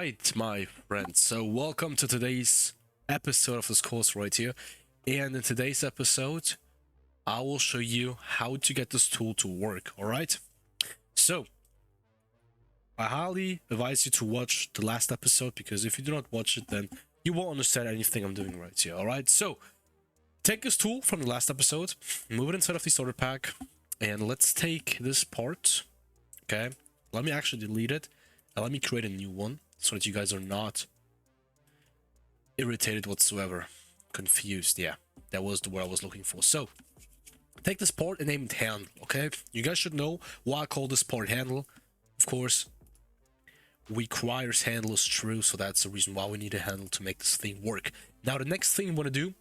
Alright, my friends, so welcome to today's episode of this course right here. And in today's episode, I will show you how to get this tool to work, alright? So, I highly advise you to watch the last episode, because if you do not watch it, then you won't understand anything I'm doing right here, alright? So, take this tool from the last episode, move it inside of the starter pack, and let's take this part, okay? Let me actually delete it. Now let me create a new one so that you guys are not irritated whatsoever. Confused, yeah. That was the word I was looking for. So, take this part and name it handle, okay? You guys should know why I call this part handle. Of course, requires handle is true, so that's the reason why we need a handle to make this thing work. Now, the next thing we want to do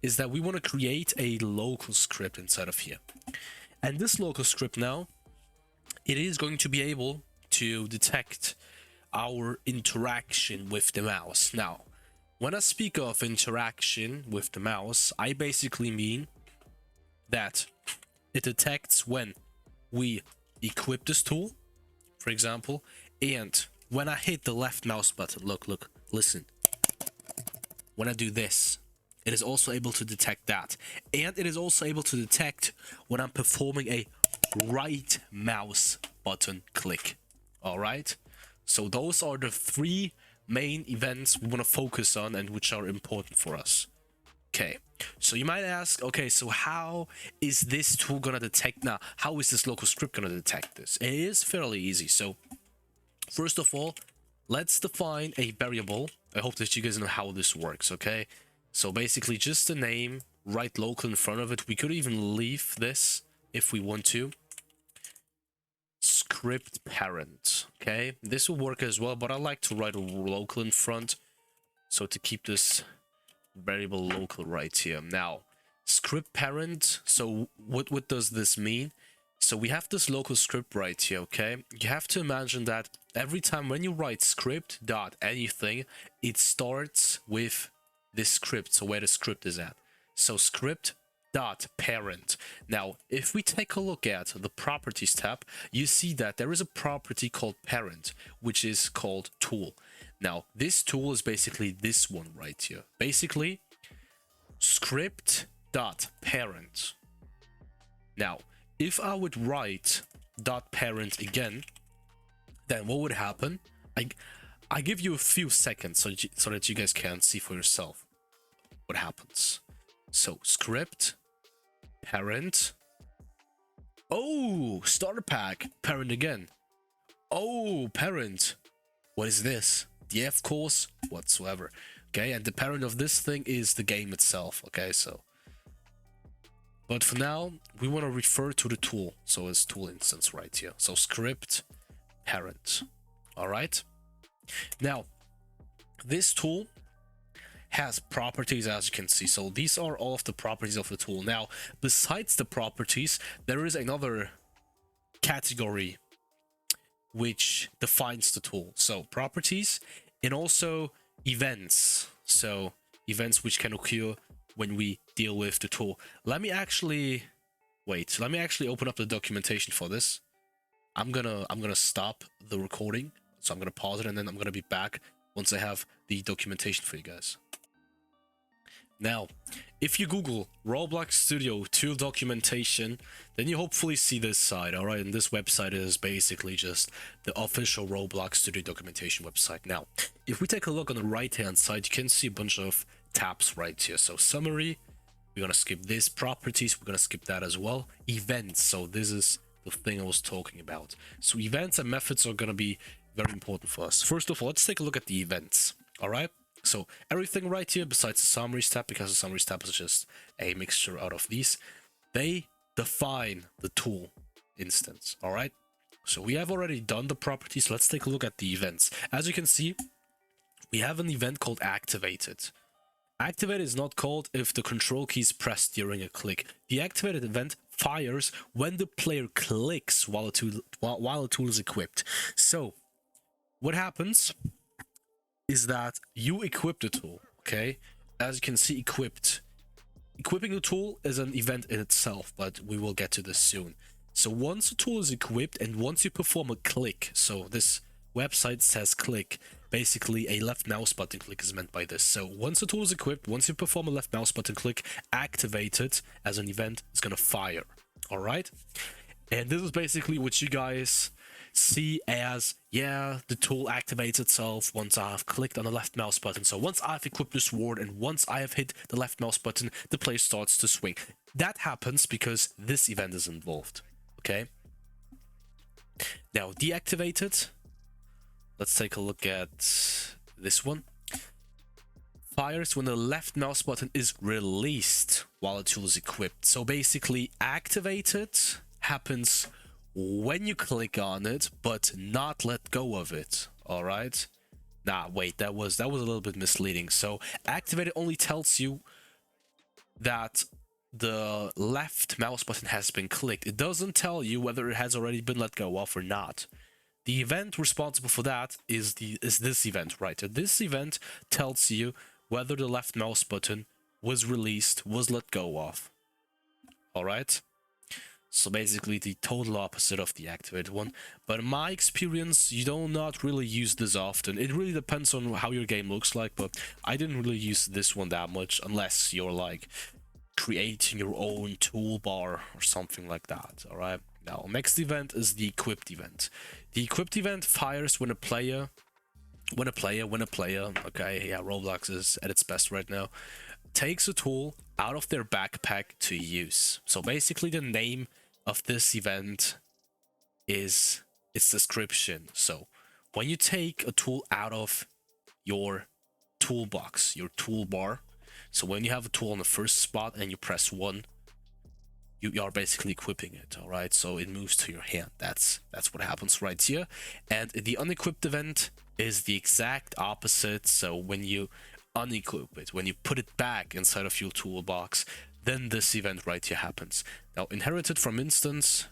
is that we want to create a local script inside of here. And this local script now, it is going to be able to detect our interaction with the mouse. Now, when I speak of interaction with the mouse, I basically mean that it detects when we equip this tool, for example, and when I hit the left mouse button, look, listen. When I do this, it is also able to detect that. And it is also able to detect when I'm performing a right mouse button click. Alright, so those are the three main events we want to focus on and which are important for us. Okay, so you might ask, okay, so how is this tool gonna detect now? How is this local script gonna detect this? It is fairly easy. So first of all, let's define a variable. I hope that you guys know how this works, okay? So basically just the name, write local in front of it. We could even leave this if we want to. Script parent, okay, this will work as well, but I like to write a local in front, so to keep this variable local right here. Now, script parent, so what does this mean? So we have this local script right here, okay? You have to imagine that every time when you write script dot anything, it starts with this script, so where the script is at. So script dot parent. Now, if we take a look at the properties tab, you see that there is a property called parent, which is called tool. Now, this tool is basically this one right here. Basically, script dot parent. Now, if I would write dot parent again, then what would happen? I give you a few seconds so that you guys can see for yourself what happens. So, script parent. Oh, starter pack. Parent again. Oh, parent. What is this? The F course whatsoever. Okay, and the parent of this thing is the game itself. Okay, so. But for now, we want to refer to the tool. So it's tool instance right here. So script parent. All right. Now, this tool has properties, as you can see. So these are all of the properties of the tool. Now, besides the properties, there is another category which defines the tool. So properties and also events. So events which can occur when we deal with the tool. Let me actually open up the documentation for this. I'm gonna stop the recording. So I'm gonna pause it and then I'm gonna be back once I have the documentation for you guys. Now, if you Google Roblox Studio tool documentation, then you hopefully see this site, alright? And this website is basically just the official Roblox Studio documentation website. Now, if we take a look on the right-hand side, you can see a bunch of tabs right here. So, summary, we're gonna skip this. Properties, we're gonna skip that as well. Events, so this is the thing I was talking about. So, events and methods are gonna be very important for us. First of all, let's take a look at the events, alright? So everything right here besides the summary tab, because the summary tab is just a mixture out of these, they define the tool instance. All right. So we have already done the properties. Let's take a look at the events. As you can see, we have an event called activated. Activated is not called if the control key is pressed during a click. The activated event fires when the player clicks while the tool is equipped. So what happens is that you equip the tool, okay? As you can see, equipping the tool is an event in itself, but we will get to this soon. So once the tool is equipped and once you perform a click, so this website says click, basically a left mouse button click is meant by this. So once the tool is equipped, once you perform a left mouse button click, activate it as an event, it's gonna fire. All right, and this is basically what you guys see as, yeah, the tool activates itself once I have clicked on the left mouse button. So once I've equipped the sword and once I have hit the left mouse button, the player starts to swing. That happens because this event is involved. Okay, now deactivated. Let's take a look at this one. Fires when the left mouse button is released while the tool is equipped. So basically, activated happens when you click on it, but not let go of it. All right. Nah, wait, that was a little bit misleading. So activated only tells you that the left mouse button has been clicked. It doesn't tell you whether it has already been let go of or not. The event responsible for that is this event right here. This event tells you whether the left mouse button was released, was let go of. All right. So basically the total opposite of the activated one. But in my experience, you do not really use this often. It really depends on how your game looks like, but I didn't really use this one that much unless you're like creating your own toolbar or something like that. All right. Now, next event is the equipped event. The equipped event fires when a player, okay, yeah, Roblox is at its best right now, takes a tool out of their backpack to use. So basically the name of this event is its description. So when you take a tool out of your toolbox, your toolbar, so when you have a tool on the first spot and you press 1, you are basically equipping it. All right, so it moves to your hand. That's what happens right here. And the unequipped event is the exact opposite. So when you unequip it, when you put it back inside of your toolbox, then this event right here happens. Now, inherited from instance,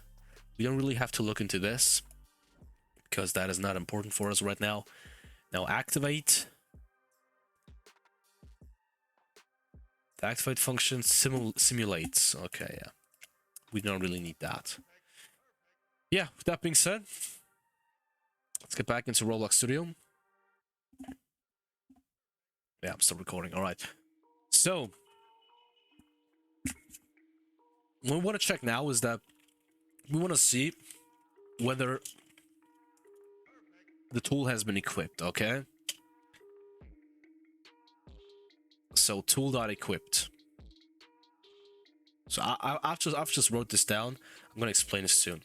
we don't really have to look into this because that is not important for us right now. Now, activate. The activate function simulates. Okay, yeah. We don't really need that. Yeah, with that being said, let's get back into Roblox Studio. Yeah, I'm still recording. All right. So, what we want to check now is that we want to see whether the tool has been equipped, okay? So, tool.equipped. So, I've just wrote this down. I'm going to explain this soon.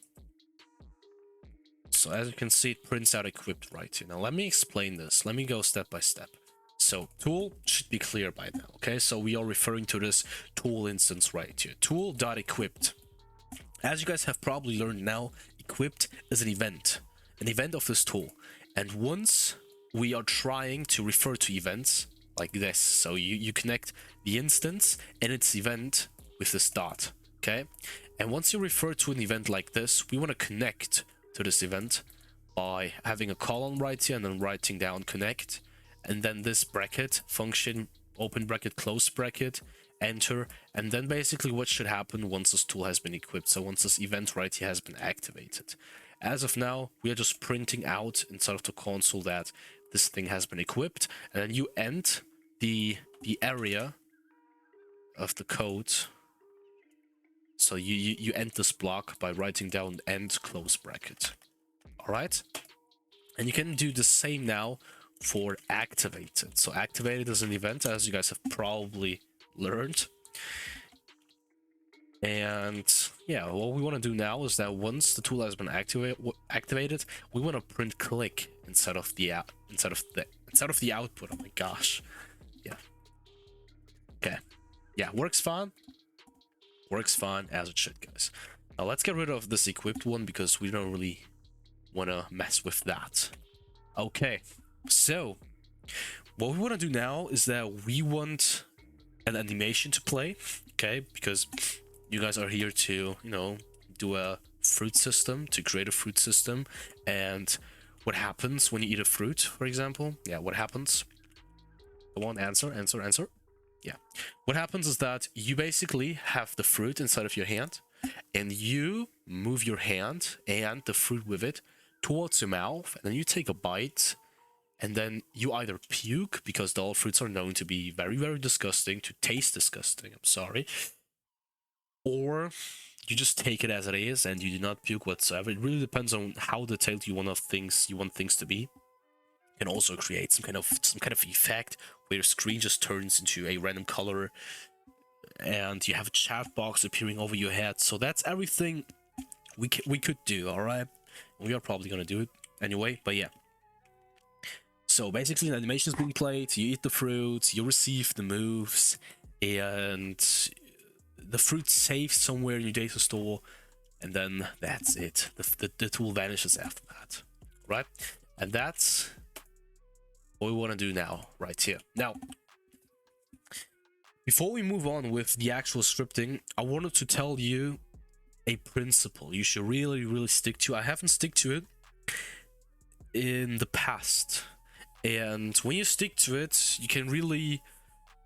So, as you can see, it prints out equipped right here. Now, let me explain this. Let me go step by step. So, tool should be clear by now, okay? So, we are referring to this tool instance right here. Tool.equipped. As you guys have probably learned now, equipped is an event of this tool. And once we are trying to refer to events like this, so you connect the instance and its event with this dot, okay? And once you refer to an event like this, we want to connect to this event by having a colon right here and then writing down connect, and then this bracket function, open bracket, close bracket, enter, and then basically what should happen once this tool has been equipped. So once this event right here has been activated. As of now, we are just printing out inside of the console that this thing has been equipped, and then you end the area of the code. So you end this block by writing down end close bracket. All right, and you can do the same now for activated. So activated is an event, as you guys have probably learned. And yeah, what we want to do now is that once the tool has been activated, we want to print click instead of the output. Oh my gosh. Yeah. Okay. Yeah, works fine. Works fine as it should, guys. Now let's get rid of this equipped one because we don't really want to mess with that. Okay. So what we want to do now is that we want an animation to play, okay? Because you guys are here to, you know, do a fruit system, to create a fruit system. And what happens when you eat a fruit, for example? Yeah, what happens? Come on, answer. Yeah. What happens is that you basically have the fruit inside of your hand, and you move your hand and the fruit with it towards your mouth, and then you take a bite, and then you either puke, because the fruits are known to be very, very disgusting, to taste disgusting, I'm sorry, or you just take it as it is and you do not puke whatsoever. It really depends on how detailed you want things to be. You can also create some kind of effect where your screen just turns into a random color and you have a chat box appearing over your head. So that's everything we could do, all right? We are probably gonna do it anyway, but yeah. So basically, the animation is being played, you eat the fruits, you receive the moves, and the fruit saves somewhere in your data store, and then that's it. The tool vanishes after that, right? And that's what we want to do now, right here. Now, before we move on with the actual scripting, I wanted to tell you a principle you should really, really stick to. I haven't stick to it in the past, and when you stick to it, you can really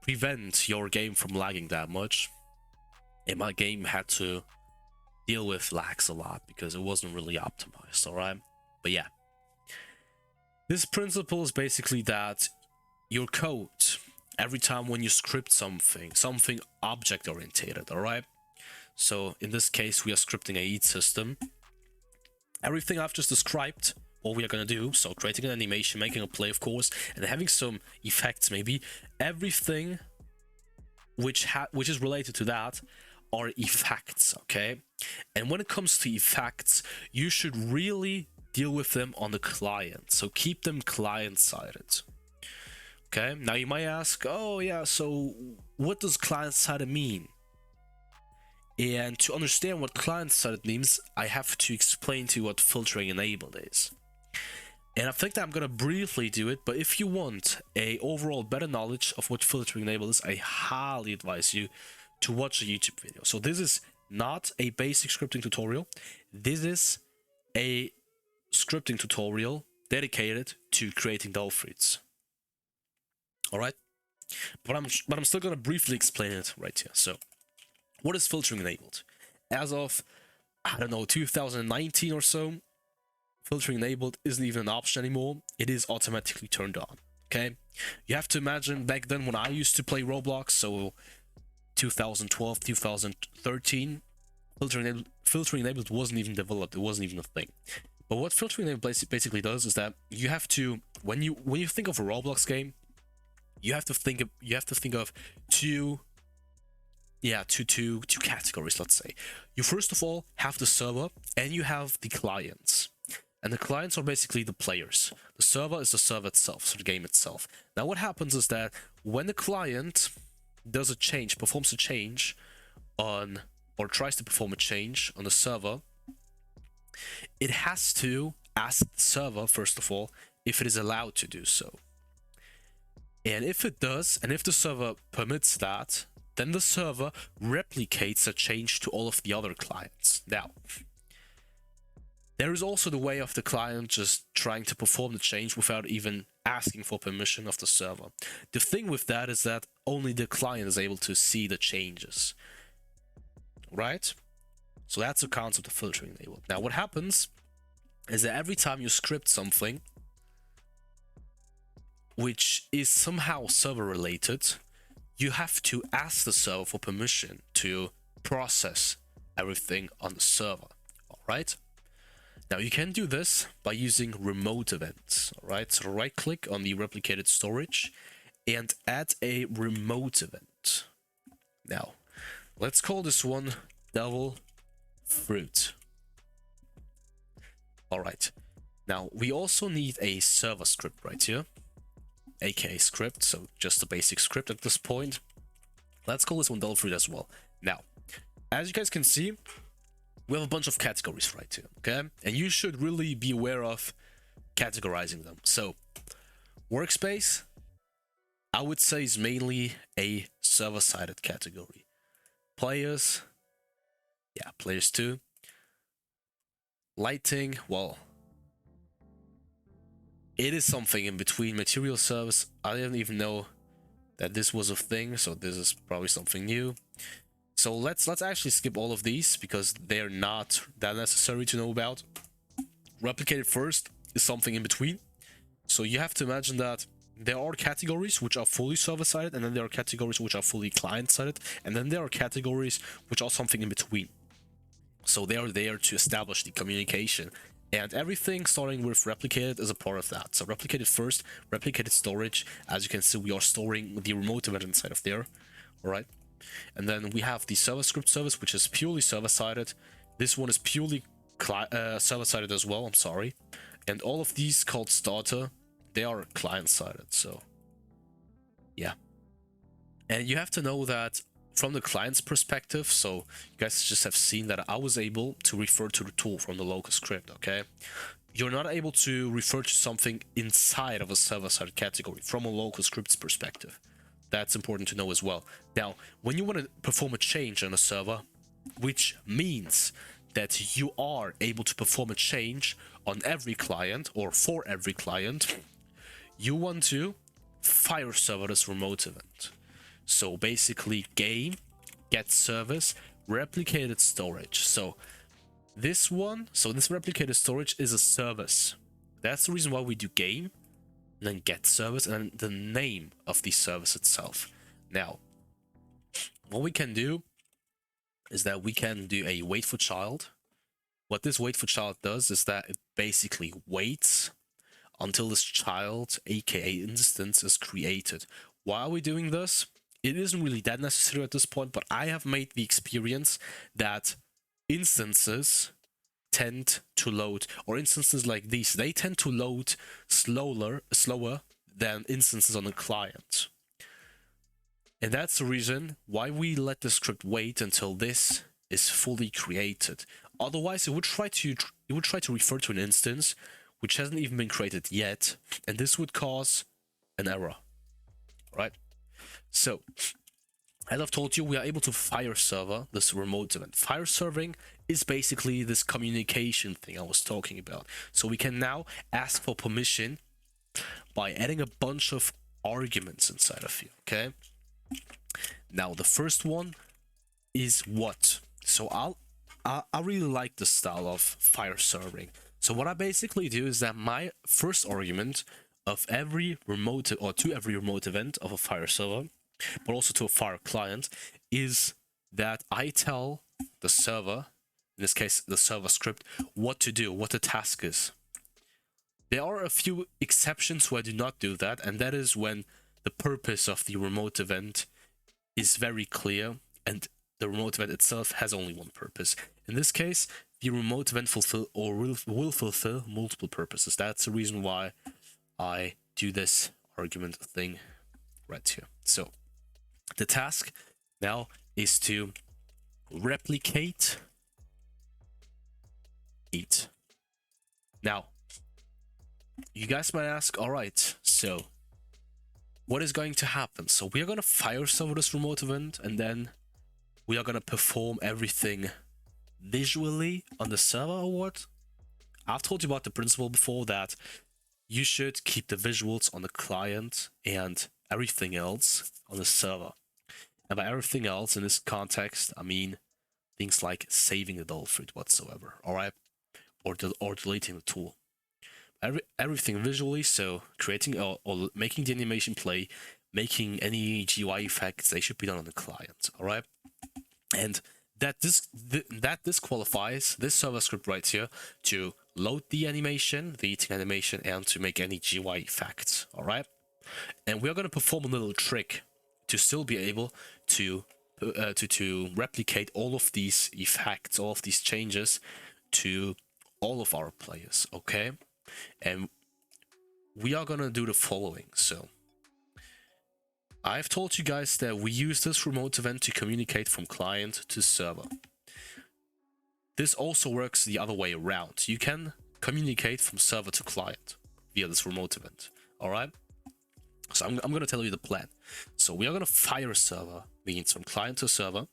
prevent your game from lagging that much. And my game had to deal with lags a lot because it wasn't really optimized, alright? But yeah. This principle is basically that your code, every time when you script something object oriented, alright? So in this case, we are scripting a eat system. Everything I've just described, what we are gonna do, so creating an animation, making a play, of course, and having some effects maybe, everything which is related to that are effects, okay? And when it comes to effects, you should really deal with them on the client, so keep them client-sided. Okay, now you might ask, oh yeah, so what does client-sided mean? And to understand what client-sided means, I have to explain to you what filtering enabled is. And I think that I'm gonna briefly do it, but if you want a overall better knowledge of what filtering enabled is, I highly advise you to watch a YouTube video. So this is not a basic scripting tutorial. This is a scripting tutorial dedicated to creating doll fruits. All right, but I'm still gonna briefly explain it right here. So, what is filtering enabled? As of, I don't know, 2019 or so, filtering enabled isn't even an option anymore. It is automatically turned on. Okay, you have to imagine back then when I used to play Roblox, so 2012, 2013, filtering enabled wasn't even developed. It wasn't even a thing. But what filtering enabled basically does is that you have to, when you think of a Roblox game, you have to think of two categories. Let's say you first of all have the server and you have the clients. And the clients are basically the players. The server is the server itself, so the game itself. Now what happens is that when the client does a change, performs a change on, or tries to perform a change on the server, it has to ask the server, first of all, if it is allowed to do so. And if it does, and if the server permits that, then the server replicates a change to all of the other clients. Now, there is also the way of the client just trying to perform the change without even asking for permission of the server. The thing with that is that only the client is able to see the changes, right? So that's the concept of filtering enabled. Now what happens is that every time you script something which is somehow server related, you have to ask the server for permission to process everything on the server, all right? Now you can do this by using remote events, all right? So right click on the replicated storage and add a remote event. Now, let's call this one devil fruit. All right. Now we also need a server script right here, aka script, so just a basic script at this point. Let's call this one devil fruit as well. Now, as you guys can see, we have a bunch of categories right here, okay? And you should really be aware of categorizing them. So, workspace, I would say, is mainly a server-sided category. Players, yeah, players too. Lighting, well, it is something in between. Material service, I didn't even know that this was a thing, so this is probably something new. So let's actually skip all of these because they're not that necessary to know about. Replicated first is something in between. So you have to imagine that there are categories which are fully server-sided, and then there are categories which are fully client-sided, and then there are categories which are something in between. So they are there to establish the communication, and everything starting with replicated is a part of that. So replicated first, replicated storage. As you can see, we are storing the remote event inside of there. All right, and then we have the server script service, which is purely server-sided. This one is purely server-sided as well. I'm sorry, and all of these called starter, they are client-sided. So yeah, and you have to know that from the client's perspective, so you guys just have seen that I was able to refer to the tool from the local script, okay? You're not able to refer to something inside of a server-side category from a local script's perspective. That's important to know as well. Now, when you want to perform a change on a server, which means that you are able to perform a change on every client or for every client, you want to fire server this remote event. So basically game, get service, replicated storage. So this replicated storage is a service. That's the reason why we do game, and then get service, and then the name of the service itself. Now, what we can do is that we can do a wait for child. What this wait for child does is that it basically waits until this child, aka instance, is created. Why are we doing this? It isn't really that necessary at this point, but I have made the experience that instances tend to load, or instances like these, they tend to load slower than instances on the client. And that's the reason why we let the script wait until this is fully created. Otherwise, it would try to refer to an instance which hasn't even been created yet, and this would cause an error, right? So, as I've told you, we are able to fire server this remote event. Fire serving is basically this communication thing I was talking about. So we can now ask for permission by adding a bunch of arguments inside of here, okay? Now, the first one is what? So I really like the style of fire serving. So what I basically do is that my first argument of every remote, or to every remote event of a fire server, but also to a fire client, is that I tell the server, in this case the server script, what to do, what the task is. There are a few exceptions where I do not do that, and that is when the purpose of the remote event is very clear and the remote event itself has only one purpose. In this case, the remote event will fulfill multiple purposes. That's the reason why I do this argument thing right here. So the task now is to replicate it. Now, you guys might ask, all right, so what is going to happen? So we are going to fire server this remote event, and then we are going to perform everything visually on the server, or what? I've told you about the principle before that you should keep the visuals on the client and everything else on the server. And by everything else in this context, I mean things like saving the adult fruit whatsoever, all right? Or deleting the tool. Everything visually, so creating or making the animation play, making any GUI effects, they should be done on the client, all right? And that disqualifies this server script right here to load the animation, the eating animation, and to make any GUI effects, all right? And we're going to perform a little trick to still be able to replicate all of these effects, all of these changes to all of our players, okay? And we are going to do the following. So I've told you guys that we use this remote event to communicate from client to server. This also works the other way around. You can communicate from server to client via this remote event, all right? So I'm going to tell you the plan. So we are going to fire server, means from client to server,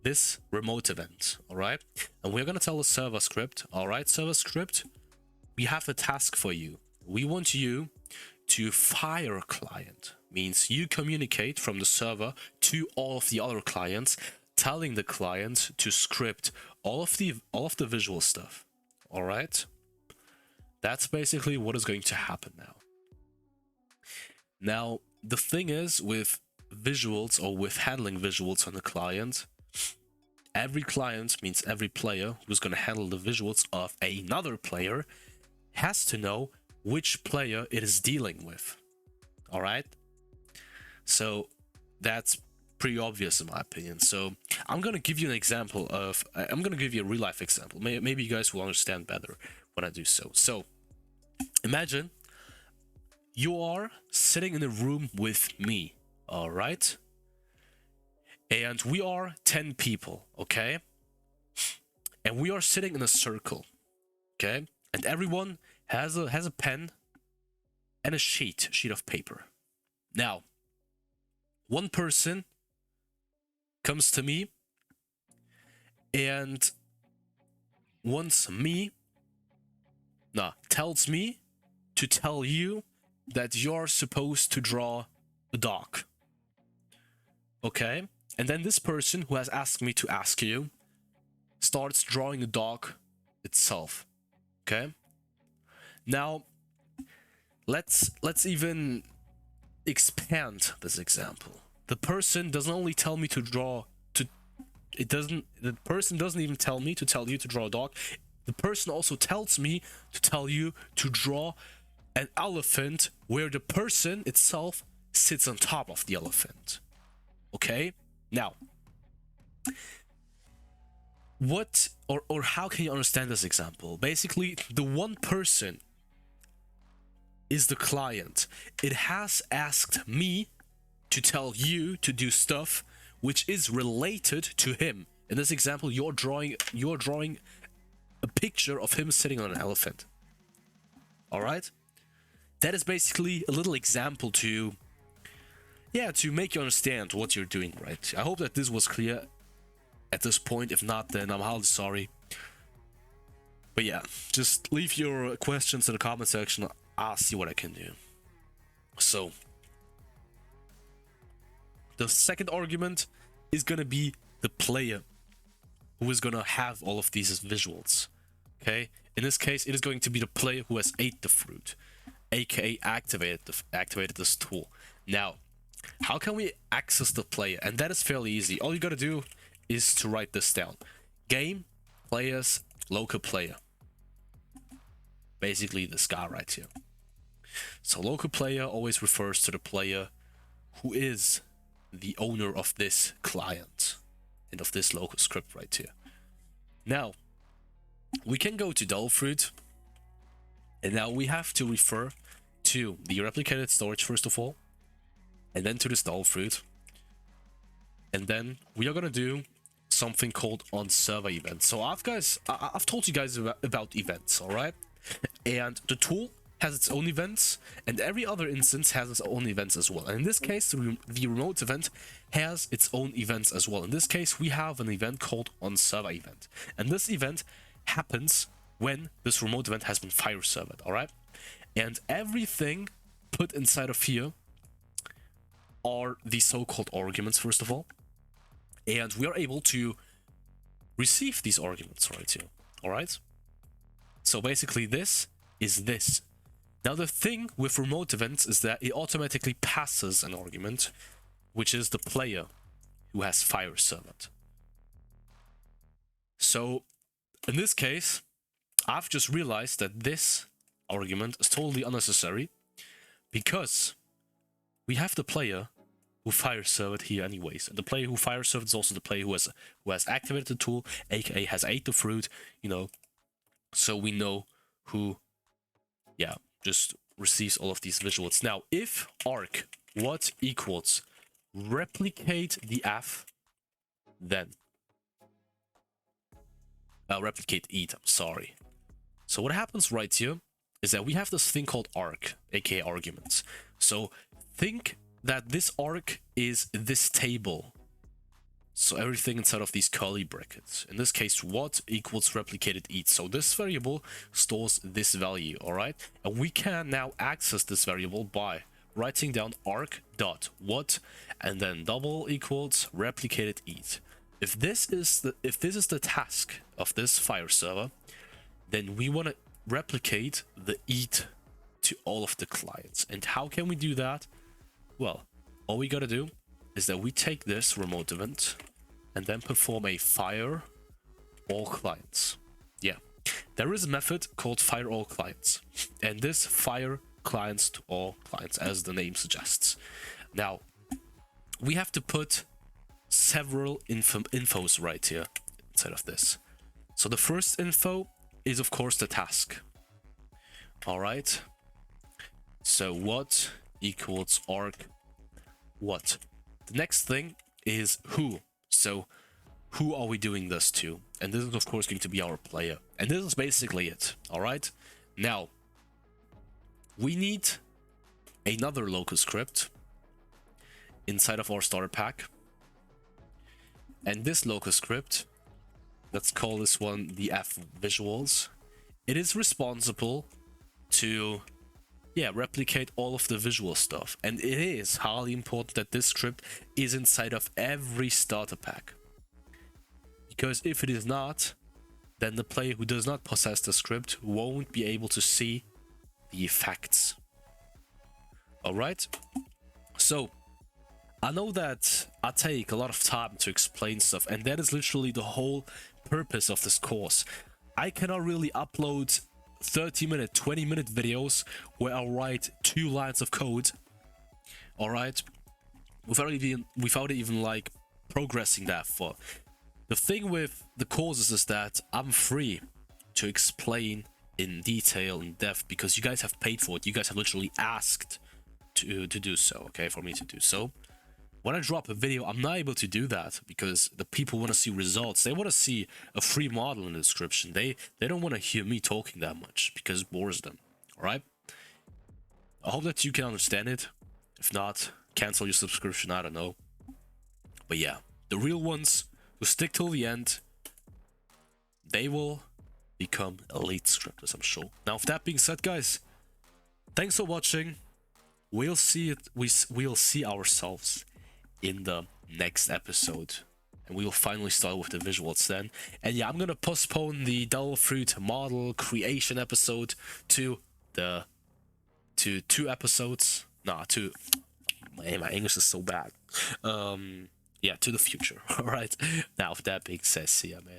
this remote event, all right? And we're going to tell the server script, all right, server script, we have a task for you. We want you to fire a client, means you communicate from the server to all of the other clients, telling the client to script all of the visual stuff, all right? That's basically what is going to happen now. Now, the thing is with visuals or with handling visuals on the client, every client means every player who's going to handle the visuals of another player has to know which player it is dealing with. All right? So that's pretty obvious in my opinion. So I'm going to give you an example of, I'm going to give you a real life example. Maybe you guys will understand better when I do so. So imagine you are sitting in a room with me, all right? And we are 10 people, okay? And we are sitting in a circle, okay? And everyone has a pen and a sheet of paper. Now, one person comes to me and tells me to tell you that you're supposed to draw a dog. Okay? And then this person who has asked me to ask you starts drawing the dog itself. Okay? Now, let's even expand this example. The person doesn't only tell me to draw the person doesn't even tell me to tell you to draw a dog. The person also tells me to tell you to draw an elephant where the person itself sits on top of the elephant. Okay? Now, what or how can you understand this example? Basically, the one person is the client. It has asked me to tell you to do stuff which is related to him. In this example, you're drawing a picture of him sitting on an elephant. All right? That is basically a little example to make you understand what you're doing, right? I hope that this was clear at this point. If not, then I'm highly sorry. But yeah, just leave your questions in the comment section. I'll see what I can do. So, the second argument is gonna be the player who is gonna have all of these visuals. Okay? In this case, it is going to be the player who has ate the fruit, aka activated this tool. Now, how can we access the player? And that is fairly easy. All you gotta do is to write this down. Game, players, local player. Basically this guy right here. So local player always refers to the player who is the owner of this client and of this local script right here. Now, we can go to Fruit, and now we have to refer to the replicated storage first of all, and then to this Fruit, and then we are gonna do something called on server events. So I've told you guys about events, all right? And the tool has its own events, and every other instance has its own events as well. And in this case, the remote event has its own events as well. In this case, we have an event called on server event, and this event happens when this remote event has been fire served, all right? And everything put inside of here are the so-called arguments first of all, and we are able to receive these arguments right here, all right? So basically this is this. Now the thing with remote events is that it automatically passes an argument, which is the player who has fire served. So in this case, I've just realized that this argument is totally unnecessary because we have the player who fire served here anyways. And the player who fire served is also the player who has activated the tool, aka has ate the fruit, you know. So we know who, just receives all of these visuals. Now, if arc what equals replicate the f, then replicate eat, I'm sorry. So what happens right here is that we have this thing called arc, aka arguments. So think that this arc is this table. So everything inside of these curly brackets. In this case, what equals replicated eat. So this variable stores this value, all right? And we can now access this variable by writing down arc dot what and then double equals replicated eat. If this is the task of this fire server, then we want to replicate the eat to all of the clients. And how can we do that? Well, all we gotta do is that we take this remote event and then perform a fire all clients. Yeah, there is a method called fire all clients, and this fire clients to all clients, as the name suggests. Now, we have to put several infos right here inside of this. So the first info is, of course, the task. All right. So what equals arc what? The next thing is who. So who are we doing this to? And this is, of course, going to be our player. And this is basically it. All right. Now, we need another local script inside of our starter pack. And this local script, let's call this one the F visuals. It is responsible to, replicate all of the visual stuff. And it is highly important that this script is inside of every starter pack. Because if it is not, then the player who does not possess the script won't be able to see the effects. Alright? So, I know that I take a lot of time to explain stuff, and that is literally the whole purpose of this course. I cannot really upload 30-minute, 20-minute videos where I write 2 lines of code, alright, without even like progressing that far. The thing with the courses is that I'm free to explain in detail, in depth, because you guys have paid for it. You guys have literally asked to do so, okay, for me to do so. When I drop a video, I'm not able to do that because the people want to see results. They want to see a free model in the description. They don't want to hear me talking that much because it bores them, alright? I hope that you can understand it. If not, cancel your subscription, I don't know. But yeah, the real ones who stick till the end, they will become elite scripters, I'm sure. Now, with that being said, guys, thanks for watching. We'll see ourselves in the next episode, and we will finally start with the visuals then. And yeah, I'm gonna postpone the Devil Fruit model creation episode to 2 episodes. Nah, to my English is so bad. Yeah, to the future. All right. Now, with that being said, see ya, man.